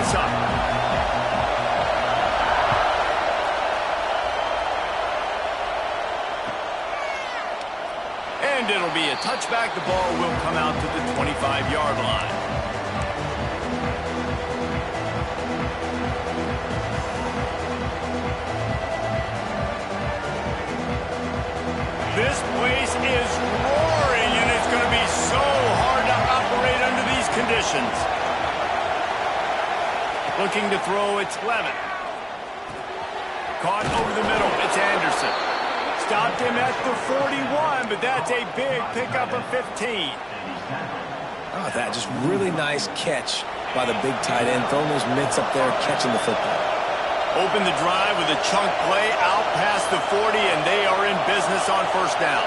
us up. And it'll be a touchback. The ball will come out to the 25-yard line. This place is roaring, and it's going to be so hard to operate under these conditions. Looking to throw, it's Levin. Caught over the middle, it's Anderson. Stopped him at the 41, but that's a big pickup of 15. Oh, that just really nice catch by the big tight end. Throwing those mitts up there, catching the football. Open the drive with a chunk play out past the 40, and they are in business on first down.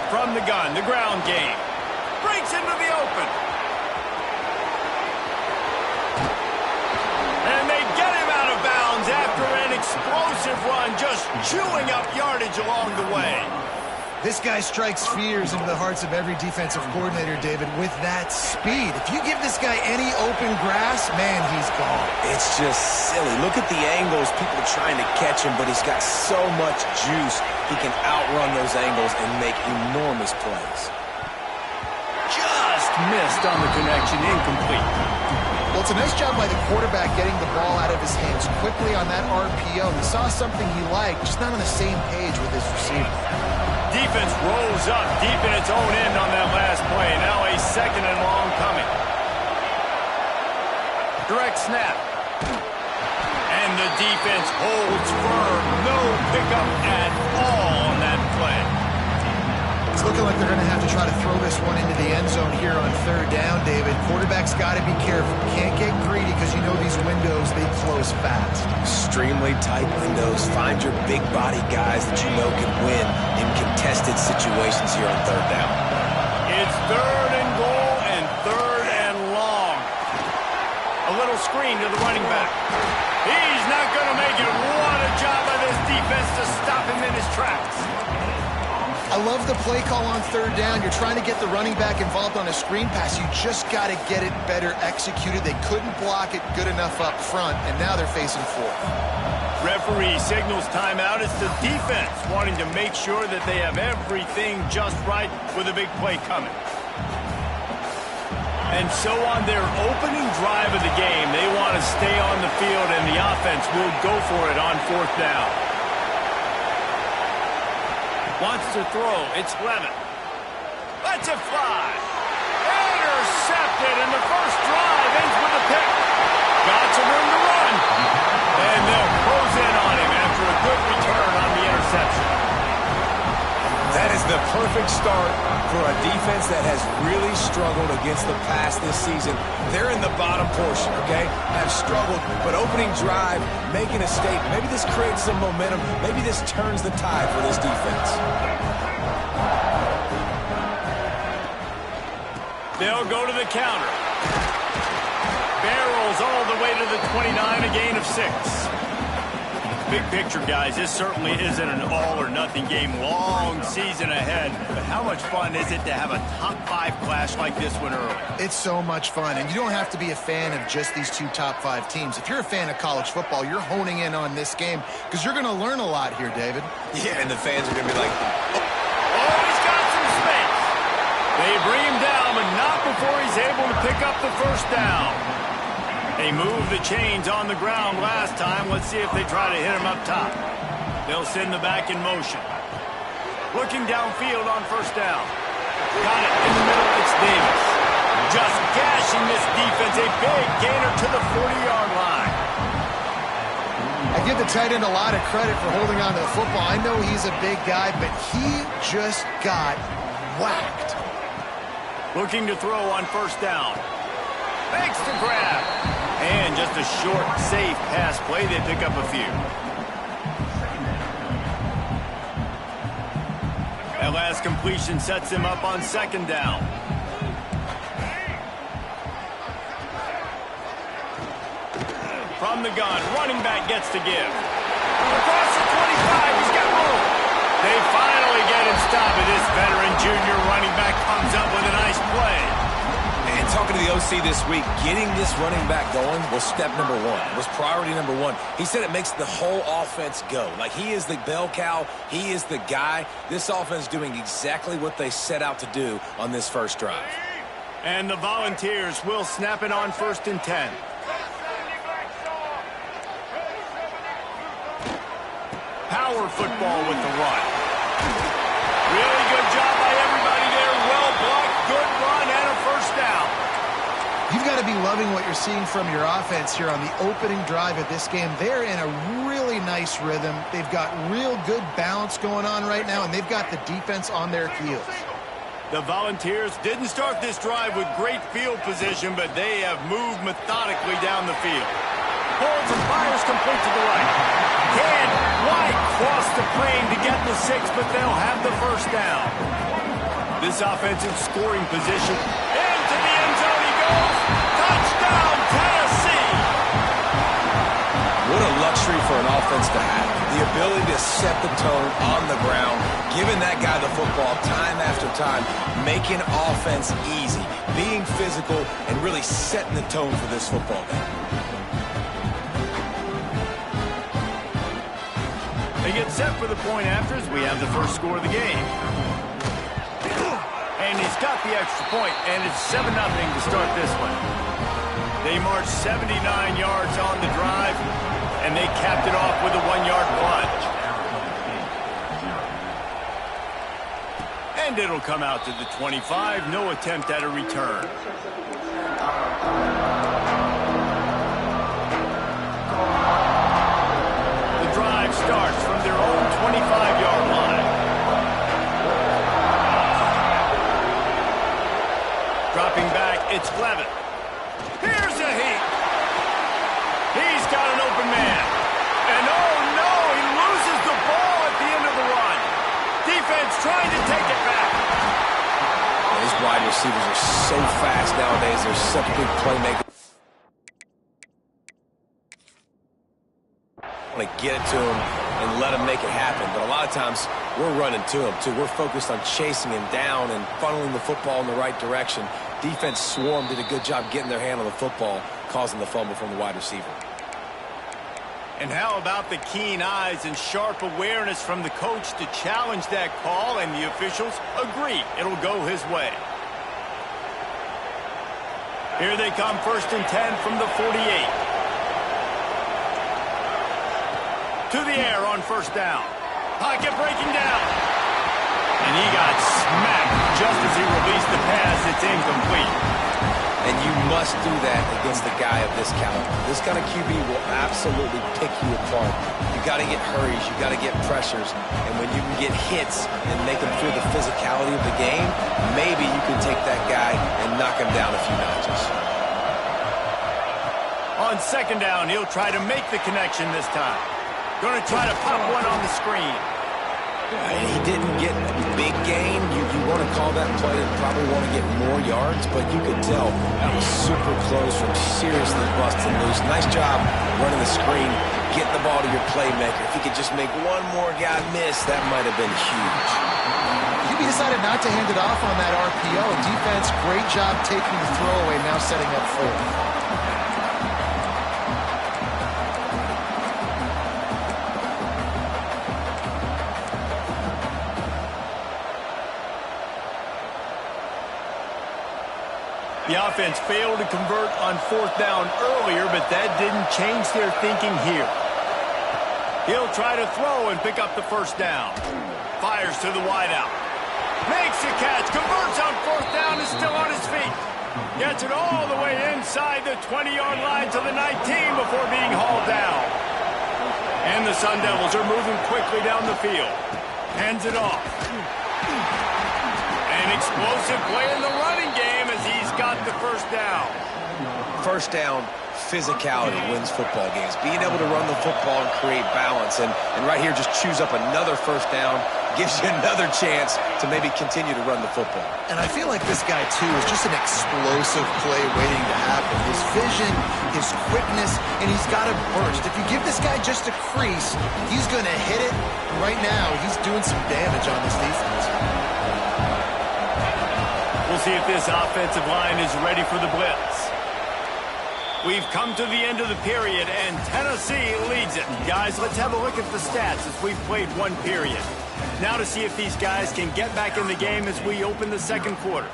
From the gun, the ground game. Breaks into the open. And they get him out of bounds after an explosive run, just chewing up yardage along the way. This guy strikes fears into the hearts of every defensive coordinator, David, with that speed. If you give this guy any open grass, man, he's gone. It's just silly. Look at the angles. People are trying to catch him, but he's got so much juice. He can outrun those angles and make enormous plays. Just missed on the connection, incomplete. Well, it's a nice job by the quarterback getting the ball out of his hands quickly on that RPO. He saw something he liked, just not on the same page with his receiver. Defense rolls up deep in its own end on that last play. Now a second and long coming. Direct snap. And the defense holds firm. No pickup at all on that play. It's looking like they're going to have to try to throw this one into the end zone here on third down, David. Quarterback's got to be careful. Can't get greedy because you know these windows, they close fast. Extremely tight windows. Find your big body guys that you know can win in contested situations here on third down. It's third and goal and third and long. A little screen to the running back. He's not going to make it. What a job by this defense to stop him in his tracks. I love the play call on third down. You're trying to get the running back involved on a screen pass. You just got to get it better executed. They couldn't block it good enough up front, and now they're facing fourth. Referee signals timeout. It's the defense wanting to make sure that they have everything just right with a big play coming. And so on their opening drive of the game, they want to stay on the field, and the offense will go for it on fourth down. Wants to throw. It's Levin. Lets it fly. Intercepted, and the first drive ends with a pick. Got some room to run. And they'll close in on him after a good return on the interception. That is the perfect start for a defense that has really struggled against the pass this season. They're in the bottom portion, okay? Have struggled, but opening drive, making a statement. Maybe this creates some momentum. Maybe this turns the tide for this defense. They'll go to the counter. Barrels all the way to the 29, a gain of 6. Big picture, guys, this certainly isn't an all-or-nothing game. Long season ahead. But how much fun is it to have a top-5 clash like this one early? It's so much fun, and you don't have to be a fan of just these two top-5 teams. If you're a fan of college football, you're honing in on this game because you're going to learn a lot here, David. Yeah, and the fans are going to be like, oh, he's got some space. They bring him down, but not before he's able to pick up the first down. They moved the chains on the ground last time. Let's see if they try to hit him up top. They'll send the back in motion. Looking downfield on first down. Got it in the middle. It's Davis. Just gashing this defense. A big gainer to the 40-yard line. I give the tight end a lot of credit for holding on to the football. I know he's a big guy, but he just got whacked. Looking to throw on first down. Makes the grab. And just a short, safe pass play. They pick up a few. That last completion sets him up on second down. From the gun, running back gets to give. Across the 25, he's got room. They finally get him stopped, and this veteran junior running back comes up with a nice play. talking to the OC this week, getting this running back going was step number one, was priority number one. He said it makes the whole offense go. Like, he is the bell cow. He is the guy. This offense doing exactly what they set out to do on this first drive. And the Volunteers will snap it on 1st and 10. Power football with the run. Really good job by everybody there. Well blocked, good run, and a first down. You've got to be loving what you're seeing from your offense here on the opening drive of this game. They're in a really nice rhythm. They've got real good balance going on right now, and they've got the defense on their heels. The Volunteers didn't start this drive with great field position, but they have moved methodically down the field. Holds and fires complete to the right. Can White cross the plane to get the 6, but they'll have the first down. This offensive scoring position. Into the end zone he goes. Touchdown, Tennessee! What a luxury for an offense to have. The ability to set the tone on the ground, giving that guy the football time after time, making offense easy, being physical, and really setting the tone for this football game. They get set for the point afters. We have the first score of the game. And he's got the extra point, and it's 7-0 to start this one. They marched 79 yards on the drive, and they capped it off with a 1-yard plunge. And it'll come out to the 25. No attempt at a return. The drive starts from their own 25-yard line. Dropping back, it's Clevin. Here's a heat. He's got an open man. And oh no, he loses the ball at the end of the run. Defense trying to take it back. These wide receivers are so fast nowadays. They're such big playmakers. Want to get it to him and let him make it happen. But a lot of times we're running to him too. We're focused on chasing him down and funneling the football in the right direction. Defense swarm did a good job getting their hand on the football, causing the fumble from the wide receiver. And how about the keen eyes and sharp awareness from the coach to challenge that call, and the officials agree it'll go his way. Here they come, 1st and 10 from the 48. To the air on 1st down. Pocket breaking down. And he got smacked just as he released the pass. It's incomplete. And you must do that against a guy of this caliber. This kind of QB will absolutely pick you apart. You got to get hurries. You got to get pressures. And when you can get hits and make them feel the physicality of the game, maybe you can take that guy and knock him down a few notches. On 2nd down, he'll try to make the connection this time. Going to try to pop one on the screen. He didn't get a big gain. You want to call that play and probably want to get more yards, but you could tell that was super close from seriously busting loose. Nice job running the screen, getting the ball to your playmaker. If he could just make one more guy miss, that might have been huge. QB decided not to hand it off on that RPO. Defense, great job taking the throwaway, now setting up 4th. The offense failed to convert on 4th down earlier, but that didn't change their thinking here. He'll try to throw and pick up the 1st down. Fires to the wideout. Makes a catch, converts on 4th down, is still on his feet. Gets it all the way inside the 20-yard line to the 19 before being hauled down. And the Sun Devils are moving quickly down the field. Hands it off. An explosive play in the running game as he's got the 1st down. 1st down, physicality wins football games. Being able to run the football and create balance. And right here, just choose up another 1st down, gives you another chance to maybe continue to run the football. And I feel like this guy, too, is just an explosive play waiting to happen. His vision, his quickness, and he's got a burst. If you give this guy just a crease, he's going to hit it. Right now, he's doing some damage on this defense. We'll We'll see if this offensive line is ready for the blitz. We've come to the end of the period, and Tennessee leads it. Guys, let's have a look at the stats as we've played one period. Now to see if these guys can get back in the game as we open the second quarter.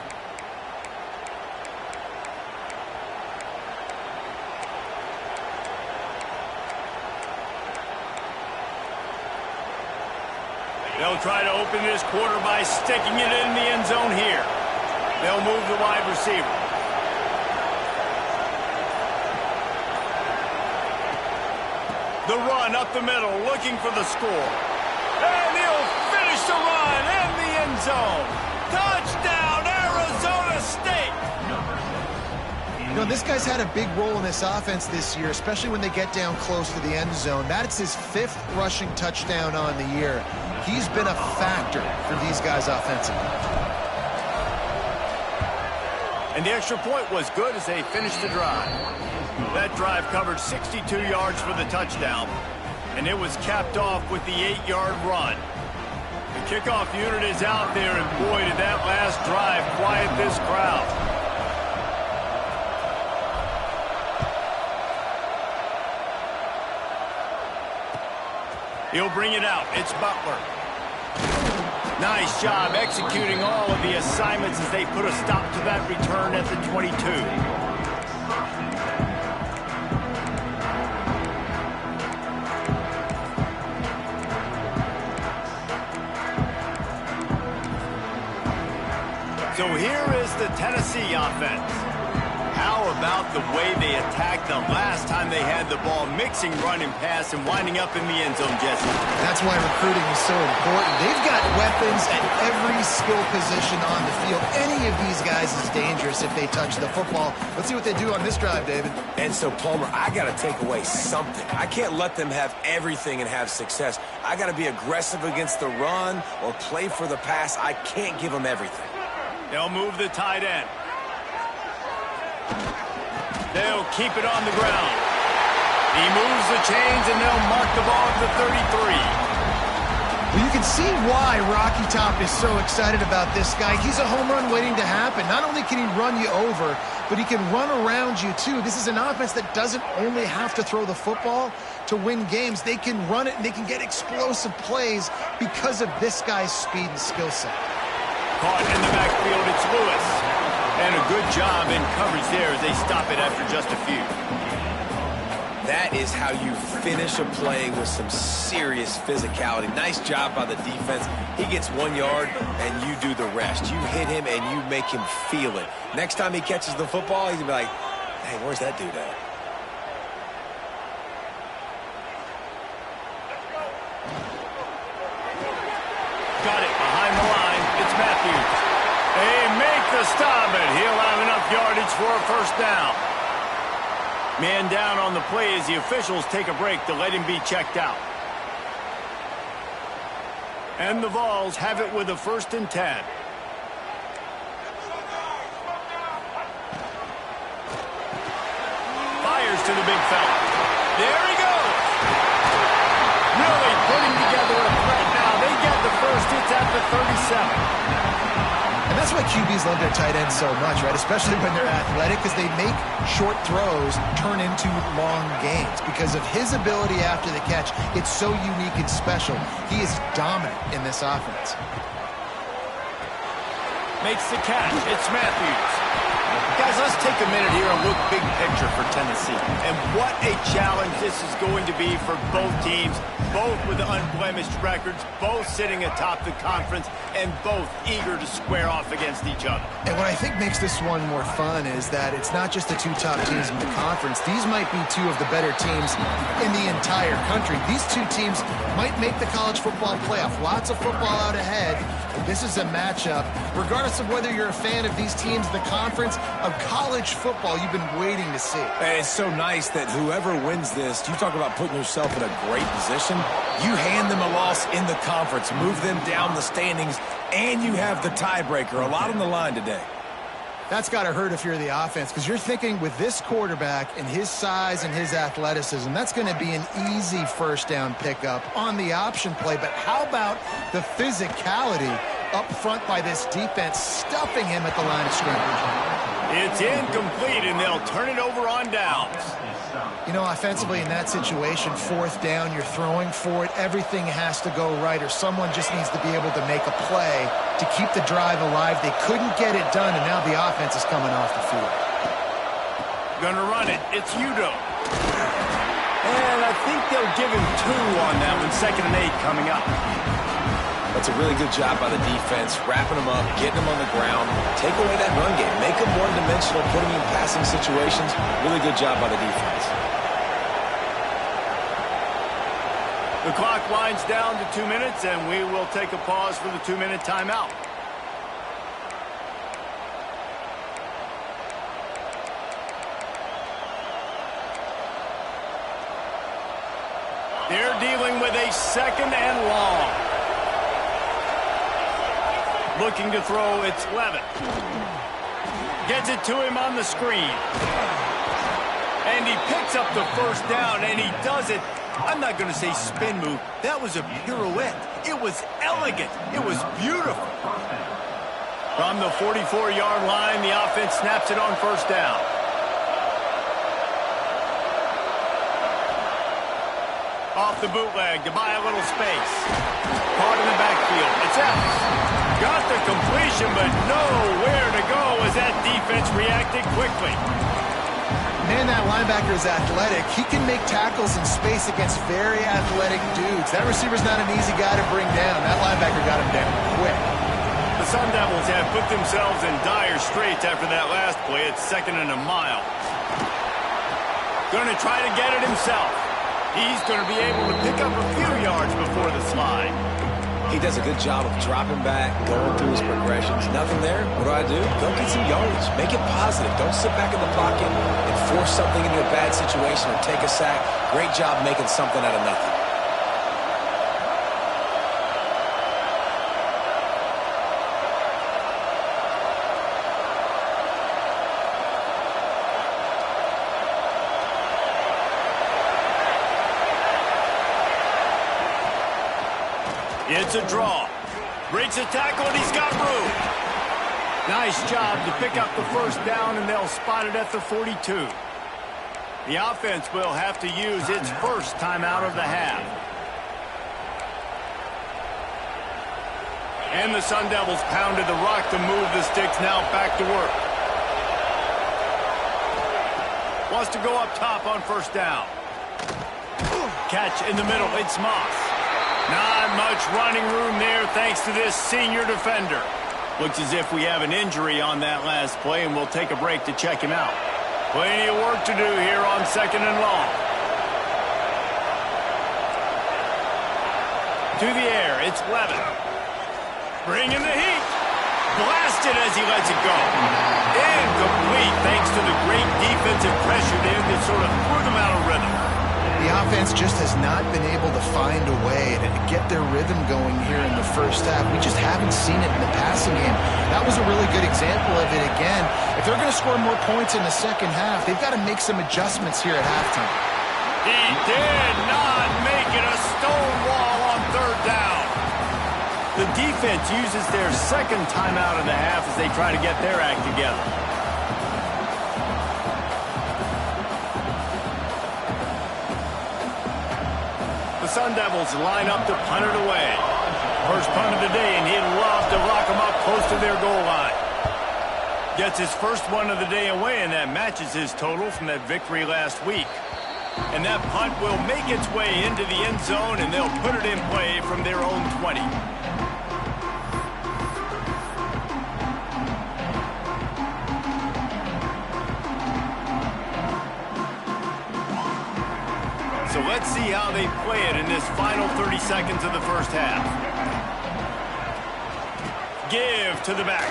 They'll try to open this quarter by sticking it in the end zone here. They'll move the wide receiver. The run up the middle, looking for the score. And he'll finish the run in the end zone. Touchdown, Arizona State! You know, this guy's had a big role in this offense this year, especially when they get down close to the end zone. That's his 5th rushing touchdown on the year. He's been a factor for these guys offensively. And the extra point was good as they finished the drive. That drive covered 62 yards for the touchdown, and it was capped off with the 8-yard run. The kickoff unit is out there, and boy, did that last drive quiet this crowd. He'll bring it out. It's Butler. Nice job executing all of the assignments as they put a stop to that return at the 22. So here is the Tennessee offense. How about the way they attacked the last time they had the ball, mixing run and pass and winding up in the end zone, Jesse? That's why recruiting is so important. They've got weapons at every skill position on the field. Any of these guys is dangerous if they touch the football. Let's see what they do on this drive, David. And so, Palmer, I got to take away something. I can't let them have everything and have success. I got to be aggressive against the run or play for the pass. I can't give them everything. They'll move the tight end. They'll keep it on the ground. He moves the chains, and they'll mark the ball at the 33. Well, you can see why Rocky Top is so excited about this guy. He's a home run waiting to happen. Not only can he run you over, but he can run around you, too. This is an offense that doesn't only have to throw the football to win games. They can run it, and they can get explosive plays because of this guy's speed and skill set. Caught in the backfield, it's Lewis. And a good job in coverage there as they stop it after just a few. That is how you finish a play with some serious physicality. Nice job by the defense. He gets 1 yard, and you do the rest. You hit him, and you make him feel it. Next time he catches the football, he's going to be like, hey, where's that dude at? Got it behind the line. It's Matthews. They make the stop, and he'll have enough yardage for a first down. Man down on the play as the officials take a break to let him be checked out. And the Vols have it with a 1st and 10. Fires to the big fella. There he goes. Really putting together a threat now. They get the first. It's at the 37. And that's why QBs love their tight ends so much, right? Especially when they're athletic, because they make short throws turn into long gains. Because of his ability after the catch, it's so unique and special. He is dominant in this offense. Makes the catch. It's Matthews. Guys, let's take a minute here and look big picture for Tennessee. And what a challenge this is going to be for both teams, both with unblemished records, both sitting atop the conference, and both eager to square off against each other. And what I think makes this one more fun is that it's not just the 2 top teams in the conference. These might be 2 of the better teams in the entire country. These 2 teams might make the college football playoff. Lots of football out ahead. But this is a matchup, regardless of whether you're a fan of these teams in the conference, of college football you've been waiting to see. And it's so nice that whoever wins this, you talk about putting yourself in a great position, you hand them a loss in the conference, move them down the standings, and you have the tiebreaker. A lot on the line today. That's got to hurt if you're the offense, because you're thinking with this quarterback and his size and his athleticism, that's going to be an easy first down pickup on the option play. But how about the physicality up front by this defense, stuffing him at the line of scrimmage. It's incomplete, and they'll turn it over on downs. You know, offensively in that situation, 4th down, you're throwing for it. Everything has to go right, or someone just needs to be able to make a play to keep the drive alive. They couldn't get it done, and now the offense is coming off the field. Gonna run it. It's Udo. And I think they'll give him 2 on that one. 2nd and 8 coming up. That's a really good job by the defense, wrapping them up, getting them on the ground. Take away that run game. Make them one-dimensional, put them in passing situations. Really good job by the defense. The clock winds down to 2 minutes, and we will take a pause for the 2-minute timeout. They're dealing with a 2nd and long. Looking to throw, it's Levitt. Gets it to him on the screen. And he picks up the 1st down, and he does it. I'm not going to say spin move. That was a pirouette. It was elegant. It was beautiful. From the 44-yard line, the offense snaps it on 1st down. Off the bootleg to buy a little space. Caught in the backfield. It's Evans. Got the completion, but nowhere to go as that defense reacted quickly. Man, that linebacker is athletic. He can make tackles in space against very athletic dudes. That receiver's not an easy guy to bring down. That linebacker got him down quick. The Sun Devils have put themselves in dire straits after that last play. It's 2nd and a mile. Going to try to get it himself. He's going to be able to pick up a few yards before the slide. He does a good job of dropping back, going through his progressions. Nothing there. What do? Go get some yardage. Make it positive. Don't sit back in the pocket and force something into a bad situation or take a sack. Great job making something out of nothing. It's a draw. Breaks a tackle, and he's got room. Nice job to pick up the 1st down, and they'll spot it at the 42. The offense will have to use its 1st timeout of the half. And the Sun Devils pounded the rock to move the sticks. Now back to work. Wants to go up top on 1st down. Catch in the middle. It's Moss. Not much running room there thanks to this senior defender. Looks as if we have an injury on that last play, and we'll take a break to check him out. Plenty of work to do here on 2nd and long. To the air, it's Levitt. Bringing the heat. Blasted as he lets it go. Incomplete thanks to the great defensive pressure there that sort of threw them out of rhythm. The offense just has not been able to find a way to get their rhythm going here in the 1st half. We just haven't seen it in the passing game. That was a really good example of it again. If they're going to score more points in the 2nd half, they've got to make some adjustments here at halftime. He did not make it a stone wall on 3rd down. The defense uses their 2nd timeout of the half as they try to get their act together. The Sun Devils line up to punt it away. 1st punt of the day, and he'd love to lock them up close to their goal line. Gets his 1st one of the day away, and that matches his total from that victory last week. And that punt will make its way into the end zone, and they'll put it in play from their own 20. So let's see how they play it in this final 30 seconds of the 1st half. Give to the back.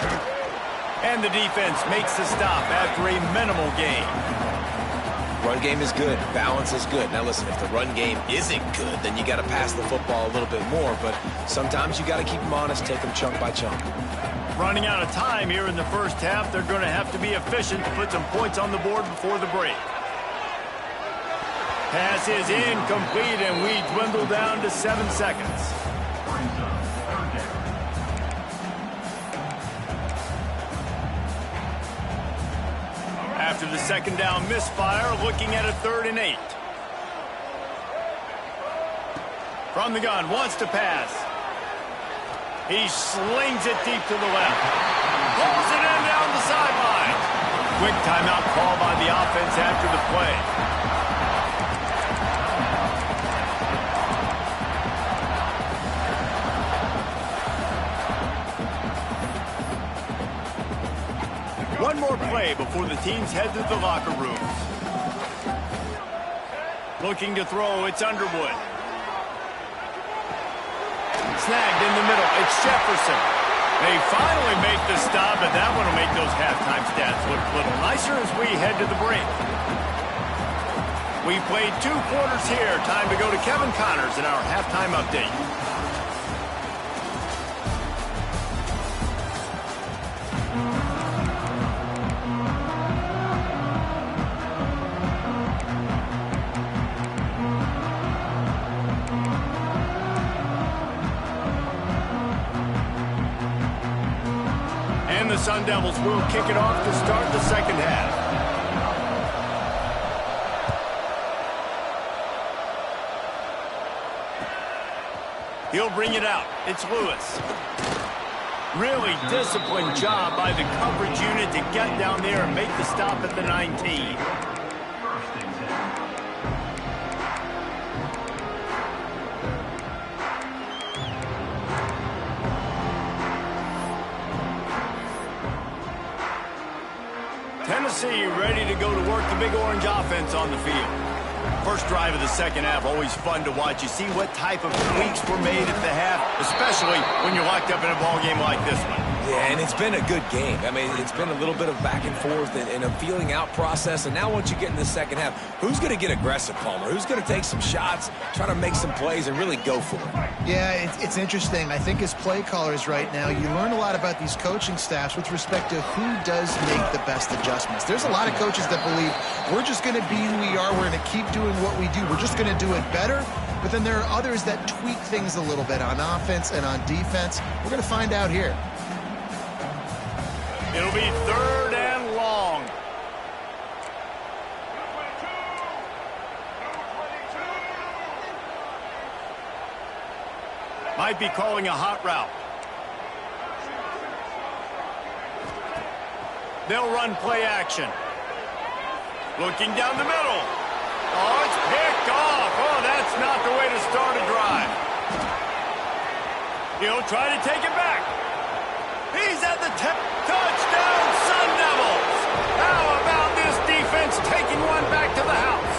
And the defense makes the stop after a minimal gain. Run game is good. Balance is good. Now listen, if the run game isn't good, then you got to pass the football a little bit more. But sometimes you got to keep them honest, take them chunk by chunk. Running out of time here in the 1st half, they're going to have to be efficient to put some points on the board before the break. Pass is incomplete, and we dwindle down to 7 seconds. After the second down misfire, looking at a 3rd and 8. From the gun, wants to pass. He slings it deep to the left. Pulls it in down the sideline. Quick timeout call by the offense after the play. One more play before the teams head to the locker rooms. Looking to throw, it's Underwood. Snagged in the middle, it's Jefferson. They finally make the stop, but that one will make those halftime stats look a little nicer as we head to the break. We played 2 quarters here. Time to go to Kevin Connors in our halftime update. The Sun Devils will kick it off to start the second half. He'll bring it out. It's Lewis. Really disciplined job by the coverage unit to get down there and make the stop at the 19. Tennessee ready to go to work the Big Orange offense on the field. First drive of the second half, always fun to watch. You see what type of tweaks were made at the half, especially when you're locked up in a ball game like this one. Yeah, and it's been a good game. I mean, it's been a little bit of back and forth and a feeling out process. And now once you get in the second half, who's going to get aggressive, Palmer? Who's going to take some shots, try to make some plays, and really go for it? Yeah, it's interesting. I think as play callers right now, you learn a lot about these coaching staffs with respect to who does make the best adjustments. There's a lot of coaches that believe we're just going to be who we are. We're going to keep doing what we do. We're just going to do it better. But then there are others that tweak things a little bit on offense and on defense. We're going to find out here. It'll be 3rd and long. Might be calling a hot route. They'll run play action. Looking down the middle. Oh, it's picked off. Oh, that's not the way to start a drive. He'll try to take it back. He's at the touchdown, Sun Devils. How about this defense taking one back to the house?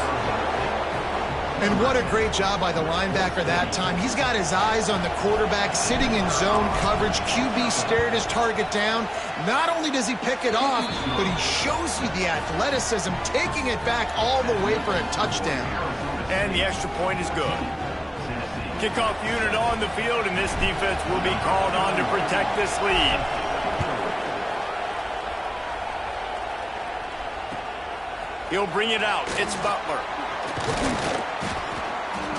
And what a great job by the linebacker that time. He's got his eyes on the quarterback, sitting in zone coverage. QB stared his target down. Not only does he pick it off, but he shows you the athleticism, taking it back all the way for a touchdown. And the extra point is good. Kickoff unit on the field, and this defense will be called on to protect this lead. He'll bring it out. It's Butler.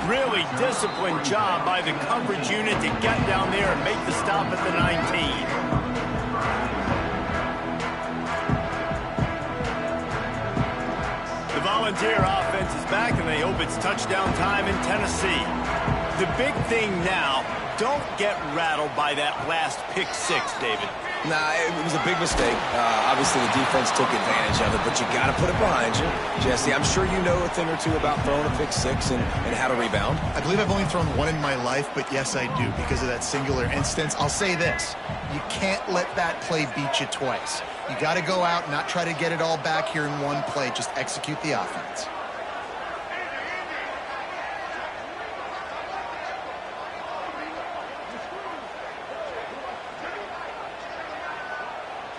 Really disciplined job by the coverage unit to get down there and make the stop at the 19. The Volunteer offense is back, and they hope it's touchdown time in Tennessee. The big thing now, don't get rattled by that last pick 6, David. Nah, it was a big mistake. Obviously, the defense took advantage of it, but you got to put it behind you. Jesse, I'm sure you know a thing or two about throwing a pick 6 and how to rebound. I believe I've only thrown one in my life, but yes, I do, because of that singular instance. I'll say this. You can't let that play beat you twice. You got to go out and not try to get it all back here in one play. Just execute the offense.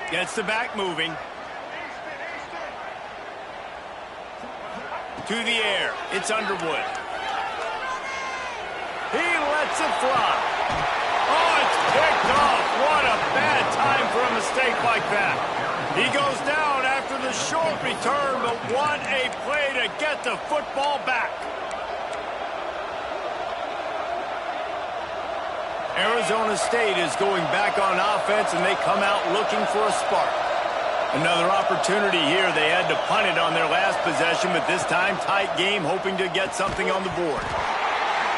Gets the back moving. To the air. It's Underwood. He lets it fly. Oh, it's picked off. What a bad time for a mistake like that. He goes down after the short return, but what a play to get the football back. Arizona State is going back on offense, and they come out looking for a spark. Another opportunity here. They had to punt it on their last possession, but this time tight game, hoping to get something on the board.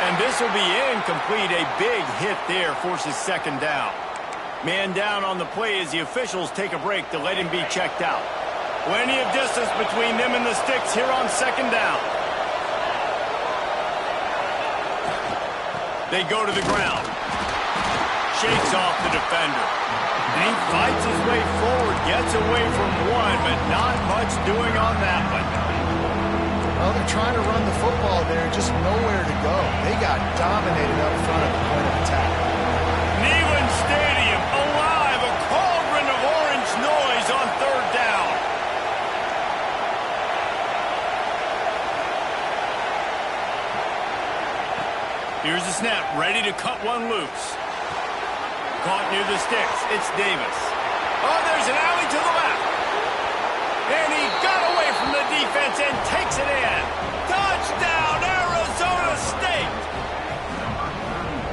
And this will be incomplete. A big hit there forces second down. Man down on the play as the officials take a break to let him be checked out. Plenty of distance between them and the sticks here on second down. They go to the ground. Shakes off the defender. And he fights his way forward, gets away from one, but not much doing on that one. Well, they're trying to run the football there, just nowhere to go. They got dominated up front at the point of attack. Neyland Stadium, alive, a cauldron of orange noise on third down. Here's the snap, ready to cut one loose. Caught near the sticks, it's Davis. Oh, there's an alley to the left. And he got away from the defense and takes it in. Touchdown, Arizona State!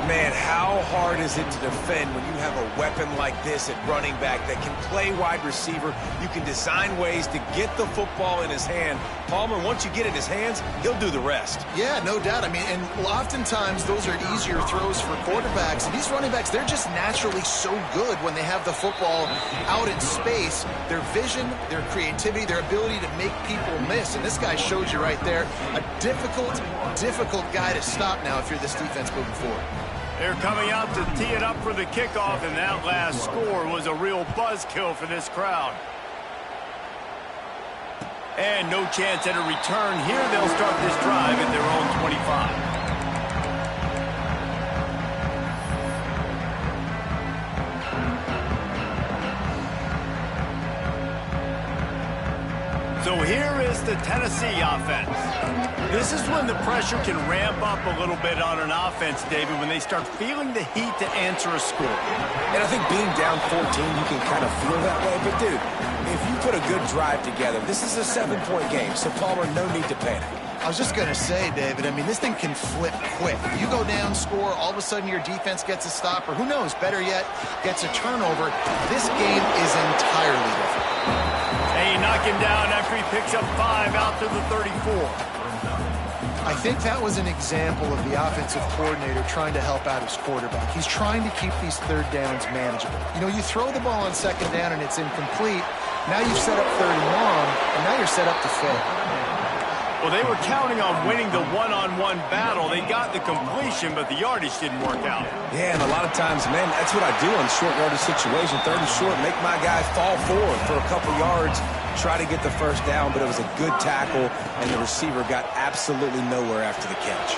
Man, how hard is it to defend when you have a weapon like this at running back that can play wide receiver? You can design ways to get the football in his hand. Palmer, once you get it in his hands, he'll do the rest. Yeah, no doubt. I mean, and oftentimes those are easier throws for quarterbacks. And these running backs, they're just naturally so good when they have the football out in space. Their vision, their creativity, their ability to make people miss. And this guy shows you right there, a difficult guy to stop now if you're this defense moving forward. They're coming out to tee it up for the kickoff, and that last score was a real buzzkill for this crowd. And no chance at a return here. They'll start this drive at their own 25. So here is the Tennessee offense. This is when the pressure can ramp up a little bit on an offense, David, when they start feeling the heat to answer a score. And I think being down 14, you can kind of feel that way. But, dude, if you put a good drive together, this is a 7-point game. So, Palmer, no need to panic. I was just going to say, David, I mean, this thing can flip quick. You go down, score, all of a sudden your defense gets a stop, or who knows, better yet, gets a turnover. This game is entirely different. Hey, knock him down after he picks up 5 out to the 34. I think that was an example of the offensive coordinator trying to help out his quarterback. He's trying to keep these third downs manageable. You know, you throw the ball on second down and it's incomplete. Now you've set up third and long, and now you're set up to fail. Well, they were counting on winning the one-on-one battle. They got the completion, but the yardage didn't work out. Yeah, and a lot of times, man, that's what I do on short yardage situation. Third and short, make my guy fall forward for a couple yards, try to get the first down, but it was a good tackle, and the receiver got absolutely nowhere after the catch.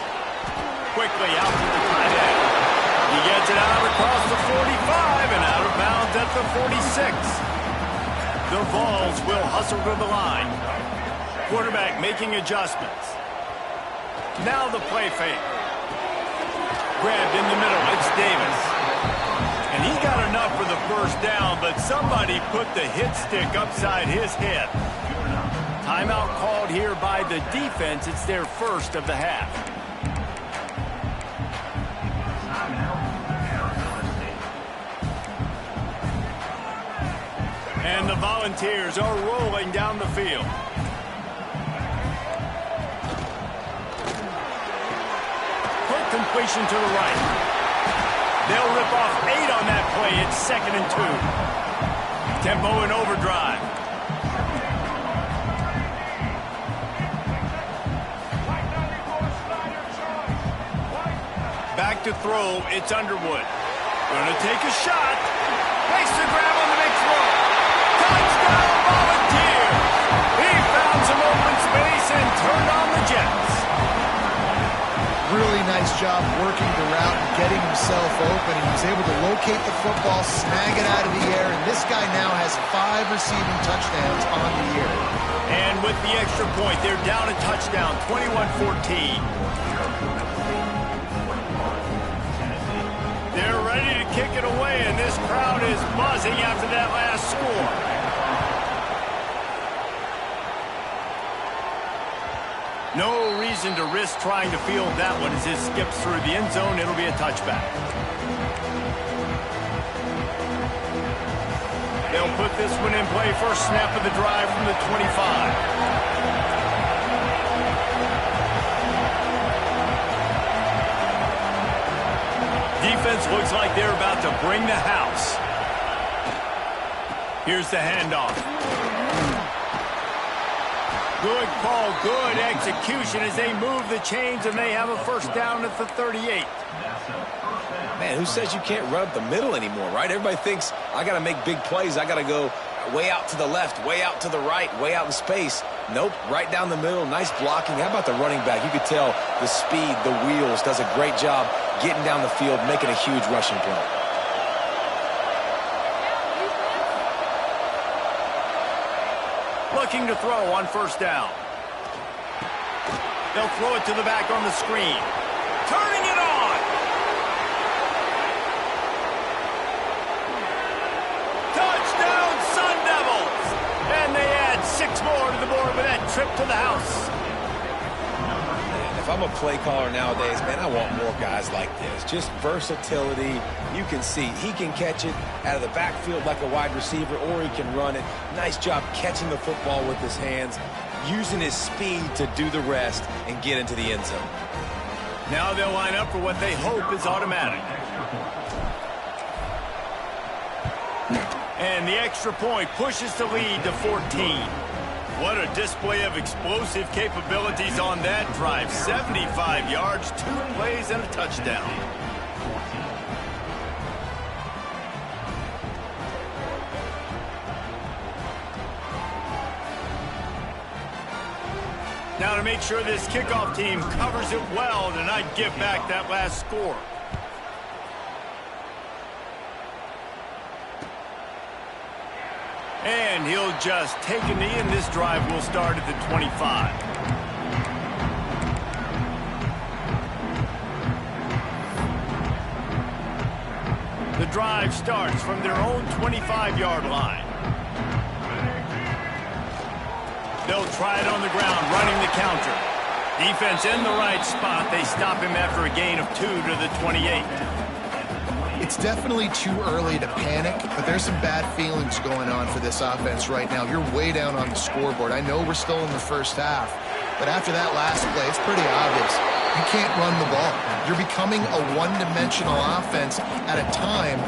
Quickly out to the tight end. He gets it out across the 45 and out of bounds at the 46. The Vols will hustle to the line. Quarterback making adjustments. Now the play fake. Grabbed in the middle, it's Davis. And he got enough for the first down, but somebody put the hit stick upside his head. Timeout called here by the defense. It's their first of the half. And the Volunteers are rolling down the field. Completion to the right. They'll rip off 8 on that play. It's 2nd and 2. Tempo in overdrive. Back to throw. It's Underwood. Gonna take a shot. Makes the grab on the big throw. Touchdown Volunteers. He found some open space and turned on the Jets. Really nice job working the route and getting himself open. He was able to locate the football, snag it out of the air, and this guy now has 5 receiving touchdowns on the year. And with the extra point, they're down a touchdown, 21-14. They're ready to kick it away, and this crowd is buzzing after that last score. No reason to risk trying to field that one as it skips through the end zone. It'll be a touchback. They'll put this one in play first snap of the drive from the 25. Defense looks like they're about to bring the house. Here's the handoff. Good call, good execution as they move the chains, and they have a first down at the 38. Man, who says you can't run up the middle anymore, right? Everybody thinks, I got to make big plays. I got to go way out to the left, way out to the right, way out in space. Nope, right down the middle, nice blocking. How about the running back? You could tell the speed, the wheels, does a great job getting down the field, making a huge rushing play. Looking to throw on first down. They'll throw it to the back on the screen. Turning it on. Touchdown, Sun Devils. And they add 6 more to the board with that trip to the house. Man, if I'm a play caller nowadays, man, I want more guys like this. Just versatility. You can see he can catch it out of the backfield like a wide receiver, or he can run it. Nice job catching the football with his hands, using his speed to do the rest and get into the end zone. Now they'll line up for what they hope is automatic. And the extra point pushes the lead to 14. What a display of explosive capabilities on that drive. 75 yards, 2 plays, and a touchdown. Now to make sure this kickoff team covers it well to not give back that last score. And he'll just take a knee, and this drive will start at the 25. The drive starts from their own 25-yard line. They'll try it on the ground, running the counter. Defense in the right spot. They stop him after a gain of 2 to the 28. It's definitely too early to panic, but there's some bad feelings going on for this offense right now. You're way down on the scoreboard. I know we're still in the first half, but after that last play, it's pretty obvious. You can't run the ball. You're becoming a one-dimensional offense at a time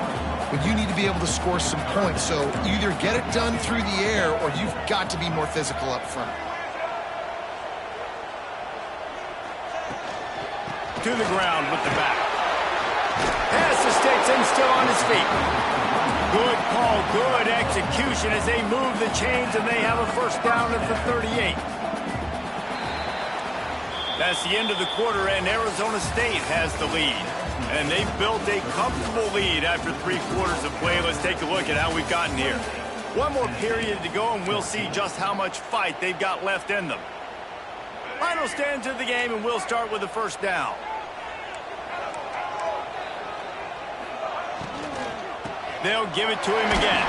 when you need to be able to score some points. So either get it done through the air, or you've got to be more physical up front. To the ground with the back. Pass the sticks and still on his feet. Good call, good execution as they move the chains, and they have a first down at the 38. That's the end of the quarter, and Arizona State has the lead. And they've built a comfortable lead after 3 quarters of play. Let's take a look at how we've gotten here. One more period to go, and we'll see just how much fight they've got left in them. Final stands of the game, and we'll start with the first down. They'll give it to him again.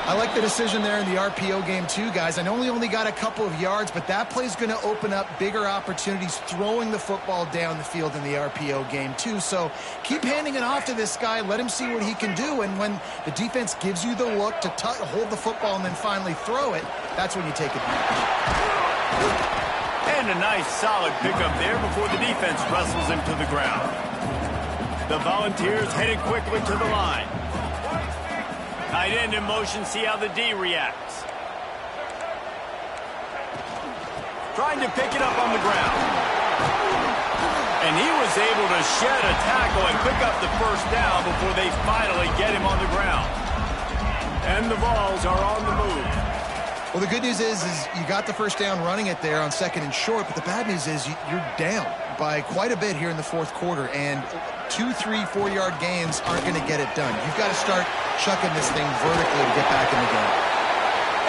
I like the decision there in the RPO game too, guys. I know he only got a couple of yards, but that play's going to open up bigger opportunities throwing the football down the field in the RPO game too. So keep handing it off to this guy. Let him see what he can do. And when the defense gives you the look to hold the football and then finally throw it, that's when you take advantage. And a nice solid pickup there before the defense wrestles him to the ground. The Volunteers headed quickly to the line. Tight end in motion, see how the D reacts. Trying to pick it up on the ground. And he was able to shed a tackle and pick up the first down before they finally get him on the ground. And the Vols are on the move. Well, the good news is you got the first down running it there on 2nd and short, but the bad news is you're down by quite a bit here in the 4th quarter, and 2, 3, 4-yard gains aren't going to get it done. You've got to start chucking this thing vertically to get back in the game.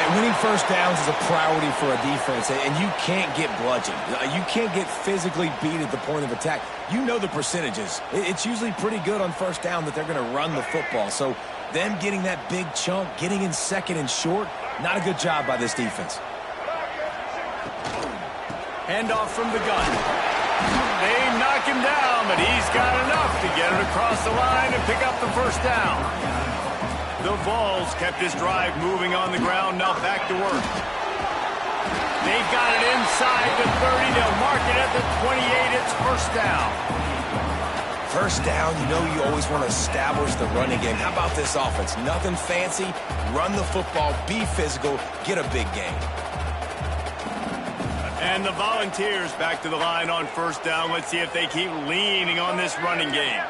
And winning first downs is a priority for a defense, and you can't get bludgeoned. You can't get physically beat at the point of attack. You know the percentages. It's usually pretty good on first down that they're going to run the football. So them getting that big chunk, getting in 2nd and short, not a good job by this defense. Handoff from the gun. They knock him down, but he's got enough to get it across across the line and pick up the first down. The Vols kept this drive moving on the ground, now back to work. They've got it inside the 30. They'll mark it at the 28. It's first down. First down, you know you always want to establish the running game. How about this offense? Nothing fancy. Run the football, be physical, get a big gain. And the Volunteers back to the line on first down. Let's see if they keep leaning on this running game.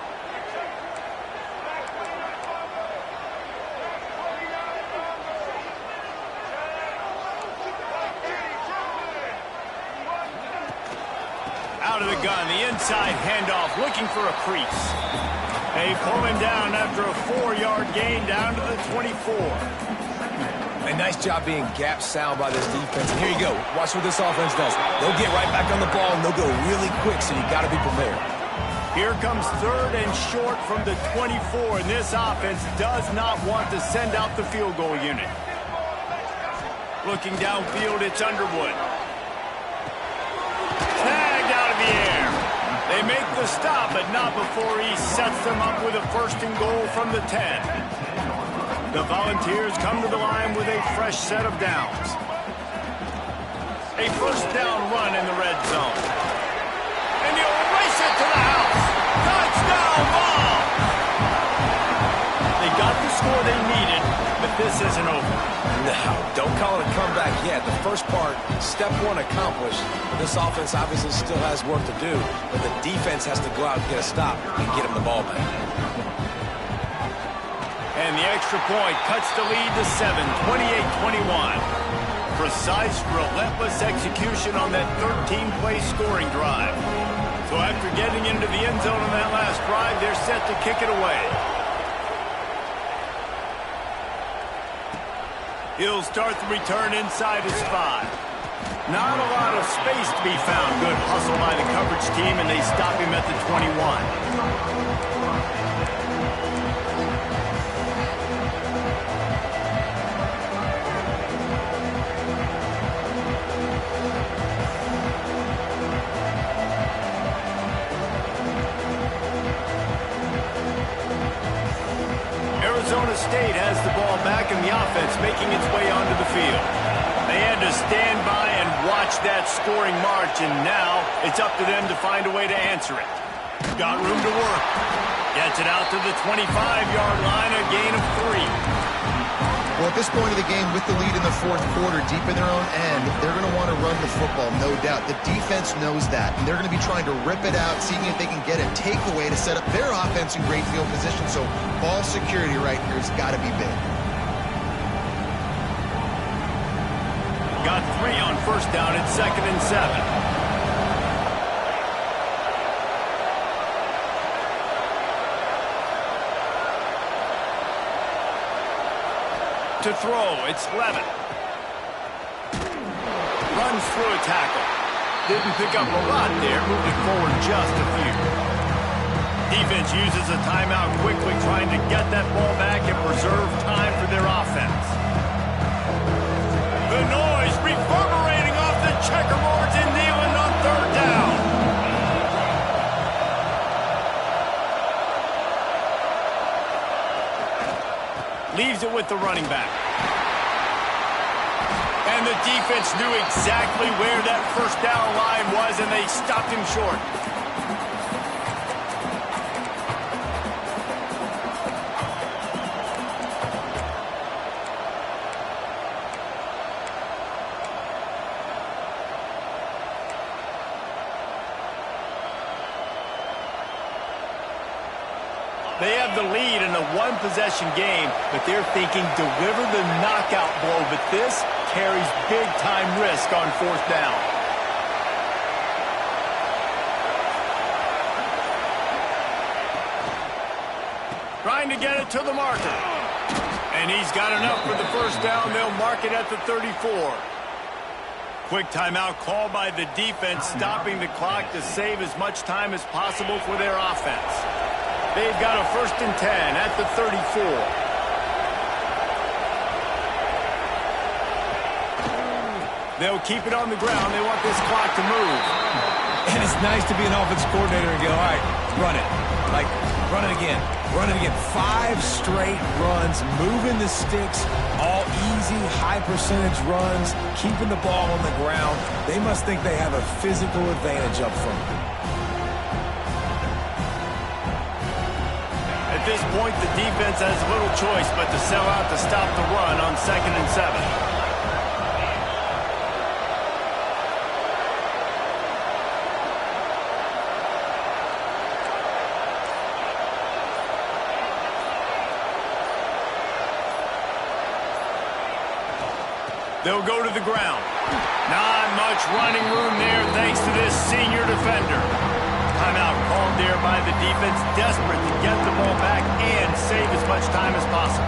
Out of the gun, the inside handoff, looking for a crease. They pull him down after a 4-yard gain down to the 24. A nice job being gap sound by this defense. And here you go. Watch what this offense does. They'll get right back on the ball, and they'll go really quick, so you got to be prepared. Here comes third and short from the 24, and this offense does not want to send out the field goal unit. Looking downfield, it's Underwood. Tagged out of the air. They make the stop, but not before he sets them up with a first and goal from the 10. The Volunteers come to the line with a fresh set of downs. A first down run in the red zone. And he'll race it to the house. Touchdown ball! They got the score they needed, but this isn't over. No, don't call it a comeback yet. The first part, step one accomplished. This offense obviously still has work to do, but the defense has to go out and get a stop and get him the ball back. And the extra point cuts the lead to 7, 28-21. Precise, relentless execution on that 13-play scoring drive. So after getting into the end zone on that last drive, they're set to kick it away. He'll start the return inside his 5. Not a lot of space to be found. Good hustle by the coverage team, and they stop him at the 21. Arizona State has the ball back in the offense, making its way onto the field. They had to stand by and watch that scoring march, and now it's up to them to find a way to answer it. Got room to work. Gets it out to the 25-yard line, a gain of 3. Well, at this point of the game, with the lead in the fourth quarter, deep in their own end, they're going to want to run the football, no doubt. The defense knows that, and they're going to be trying to rip it out, seeing if they can get a takeaway to set up their offense in great field position. So ball security right here has got to be big. Got 3 on first down. It's 2nd and 7. To throw, it's Levin. Runs through a tackle. Didn't pick up a lot there, moved it forward just a few. Defense uses a timeout quickly, trying to get that ball back and preserve time for their offense. The noise reverberating off the checkerboards in Neyland on third down. Leaves it with the running back. And the defense knew exactly where that first down line was, and they stopped him short. They have the lead in a one-possession game, but they're thinking deliver the knockout blow, but this carries big-time risk on fourth down. Trying to get it to the marker. And he's got enough for the first down. They'll mark it at the 34. Quick timeout called by the defense, stopping the clock to save as much time as possible for their offense. They've got a 1st and 10 at the 34. They'll keep it on the ground. They want this clock to move. And it's nice to be an offensive coordinator and go, all right, Run it. Like, run it again. Run it again. 5 straight runs, moving the sticks, all easy, high-percentage runs, keeping the ball on the ground. They must think they have a physical advantage up front. At this point, the defense has little choice but to sell out to stop the run on 2nd and 7. They'll go to the ground. Not much running room there thanks to this senior defender. Timeout called there by the defense, desperate to get the ball back and save as much time as possible.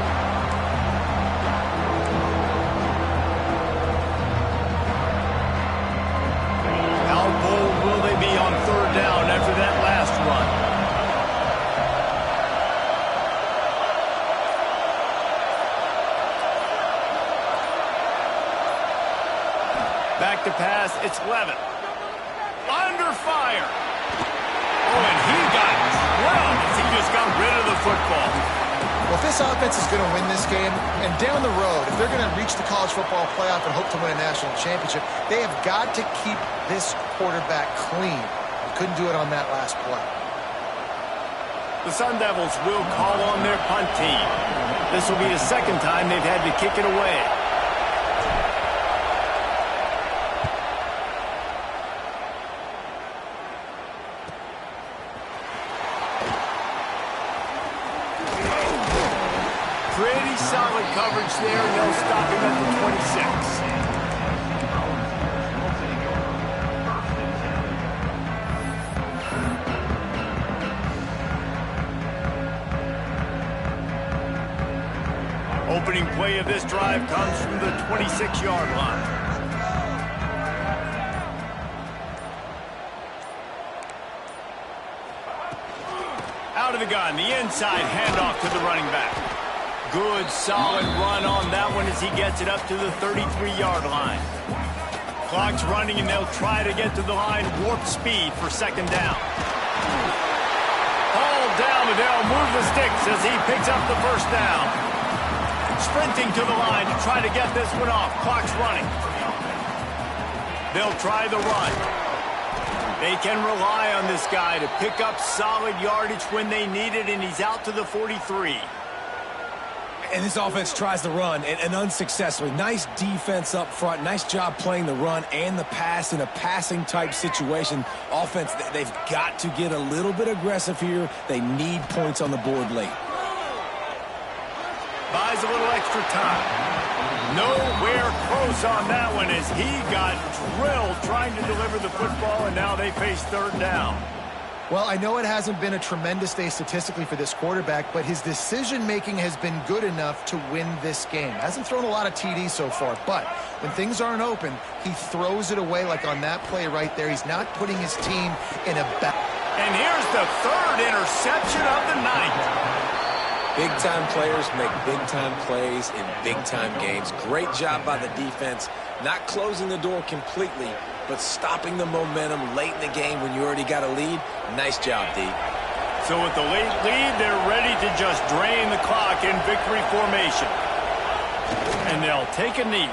How bold will they be on 3rd down after that last run? Back to pass, it's Levin. Under fire. Oh, and he got drilled as he just got rid of the football. Well, if this offense is going to win this game, and down the road, if they're going to reach the college football playoff and hope to win a national championship, they have got to keep this quarterback clean. They couldn't do it on that last play. The Sun Devils will call on their punt team. This will be the 2nd time they've had to kick it away. Pretty solid coverage there, and they'll stop him at the 26. Opening play of this drive comes from the 26-yard line. Out of the gun, the inside handoff to the running back. Good, solid run on that one as he gets it up to the 33-yard line. Clock's running, and they'll try to get to the line, warp speed for 2nd down. All down, and they'll move the sticks as he picks up the 1st down. Sprinting to the line to try to get this one off. Clock's running. They'll try the run. They can rely on this guy to pick up solid yardage when they need it, and he's out to the 43. And this offense tries to run, and unsuccessfully. Nice defense up front. Nice job playing the run and the pass in a passing-type situation. Offense, they've got to get a little bit aggressive here. They need points on the board late. Buys a little extra time. Nowhere close on that one as he got drilled trying to deliver the football, and now they face 3rd down. Well, I know it hasn't been a tremendous day statistically for this quarterback, but his decision-making has been good enough to win this game. Hasn't thrown a lot of TDs so far, but when things aren't open, he throws it away like on that play right there. He's not putting his team in a bad... And here's the 3rd interception of the night. Big-time players make big-time plays in big-time games. Great job by the defense, not closing the door completely, but stopping the momentum late in the game when you already got a lead. Nice job, D. So with the late lead, they're ready to just drain the clock in victory formation. And they'll take a knee.